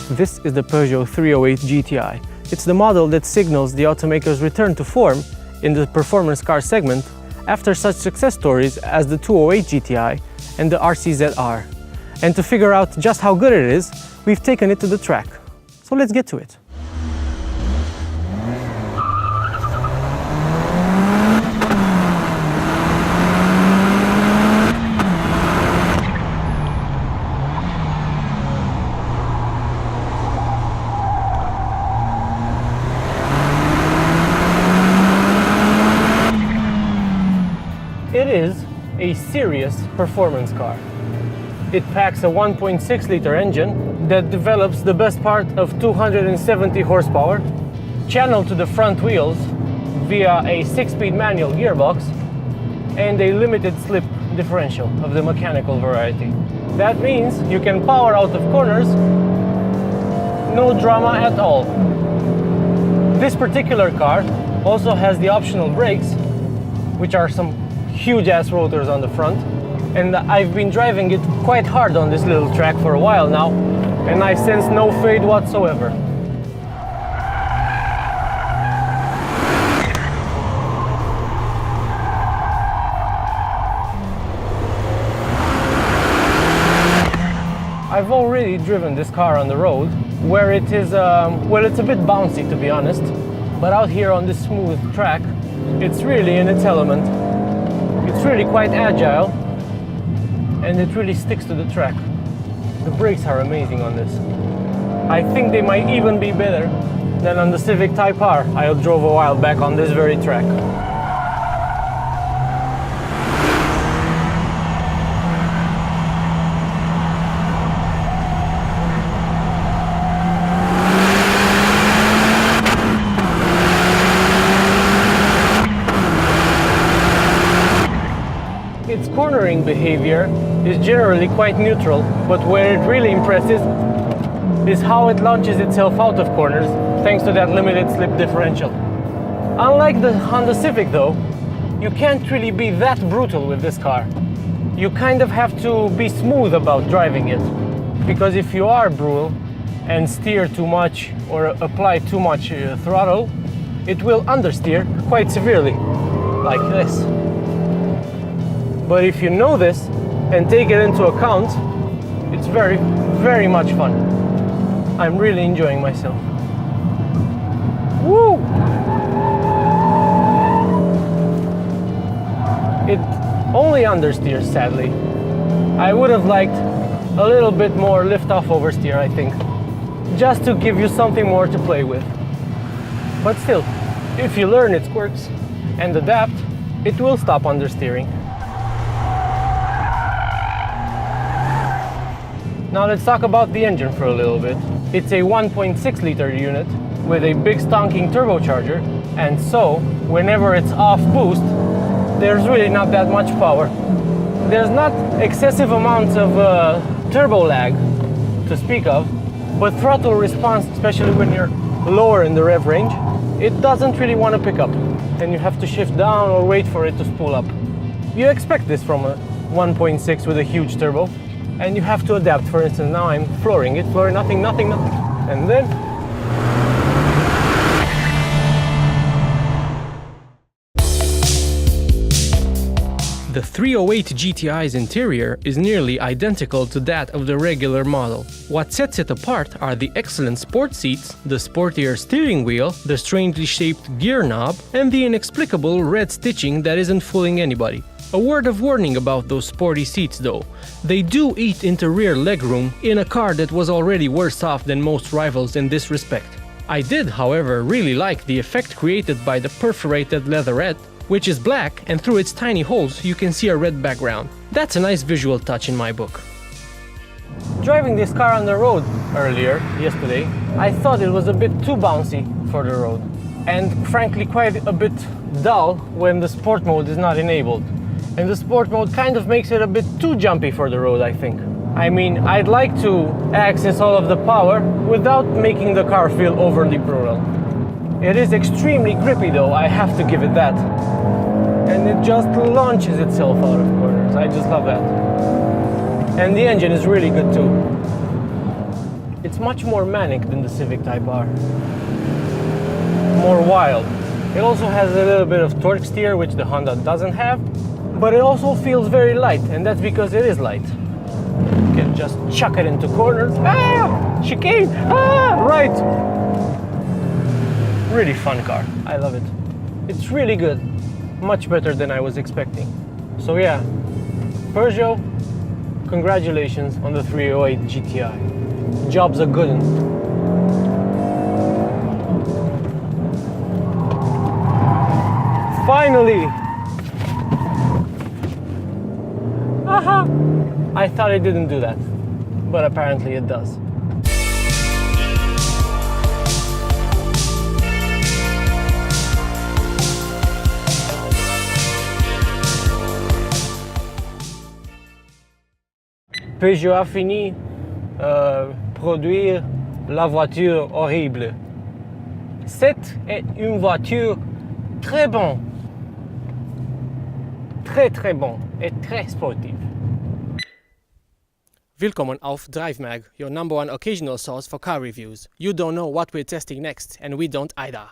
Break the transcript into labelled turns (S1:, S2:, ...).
S1: This is the Peugeot 308 GTI. It's the model that signals the automaker's return to form in the performance car segment after such success stories as the 208 GTI and the RCZR. And to figure out just how good it is, we've taken it to the track. So let's get to it. It is a serious performance car. It packs a 1.6-liter engine that develops the best part of 270 horsepower, channeled to the front wheels via a 6-speed manual gearbox and a limited slip differential of the mechanical variety. That means you can power out of corners, no drama at all. This particular car also has the optional brakes, which are some huge-ass rotors on the front, and I've been driving it quite hard on this little track for a while now, and I sense no fade whatsoever. I've already driven this car on the road, where it is, well, it's a bit bouncy to be honest, but out here on this smooth track, it's really in its element. It's really quite agile, and it really sticks to the track. The brakes are amazing on this. I think they might even be better than on the Civic Type R I drove a while back on this very track. Its cornering behavior is generally quite neutral, but where it really impresses is how it launches itself out of corners thanks to that limited slip differential. Unlike the Honda Civic though, you can't really be that brutal with this car. You kind of have to be smooth about driving it, because if you are brutal and steer too much or apply too much throttle, it will understeer quite severely, like this. But if you know this and take it into account, it's very, very much fun. I'm really enjoying myself. Woo! It only understeers, sadly. I would have liked a little bit more lift-off oversteer, I think, just to give you something more to play with. But still, if you learn its quirks and adapt, it will stop understeering. Now let's talk about the engine for a little bit. It's a 1.6-liter unit with a big stonking turbocharger, and so whenever it's off boost, there's really not that much power. There's not excessive amounts of turbo lag to speak of, but throttle response, especially when you're lower in the rev range, it doesn't really want to pick up, and you have to shift down or wait for it to spool up. You expect this from a 1.6 with a huge turbo, and you have to adapt. For instance, now I'm flooring it, nothing, and then the 308 GTI's interior is nearly identical to that of the regular model. What sets it apart are the excellent sport seats, the sportier steering wheel, the strangely shaped gear knob, and the inexplicable red stitching that isn't fooling anybody. A word of warning about those sporty seats though. They do eat into rear legroom in a car that was already worse off than most rivals in this respect. I did, however, really like the effect created by the perforated leatherette, which is black, and through its tiny holes you can see a red background. That's a nice visual touch in my book. Driving this car on the road yesterday, I thought it was a bit too bouncy for the road, and frankly quite a bit dull when the sport mode is not enabled. And the sport mode kind of makes it a bit too jumpy for the road, I think. I mean, I'd like to access all of the power without making the car feel overly brutal. It is extremely grippy though, I have to give it that. And it just launches itself out of corners. I just love that. And the engine is really good too. It's much more manic than the Civic Type R. More wild. It also has a little bit of torque steer, which the Honda doesn't have, but it also feels very light, and that's because it is light. You can just chuck it into corners. Ah! Chicane! Ah! Right! Really fun car. I love it. It's really good. Much better than I was expecting. So yeah, Peugeot, congratulations on the 308 GTI. Job's a good one. Finally! Aha! I thought it didn't do that, but apparently it does. Peugeot a fini produire la voiture horrible. C'est une voiture très bonne. Très bon et très sportive. Willkommen auf DriveMag, your #1 occasional source for car reviews. You don't know what we're testing next, and we don't either.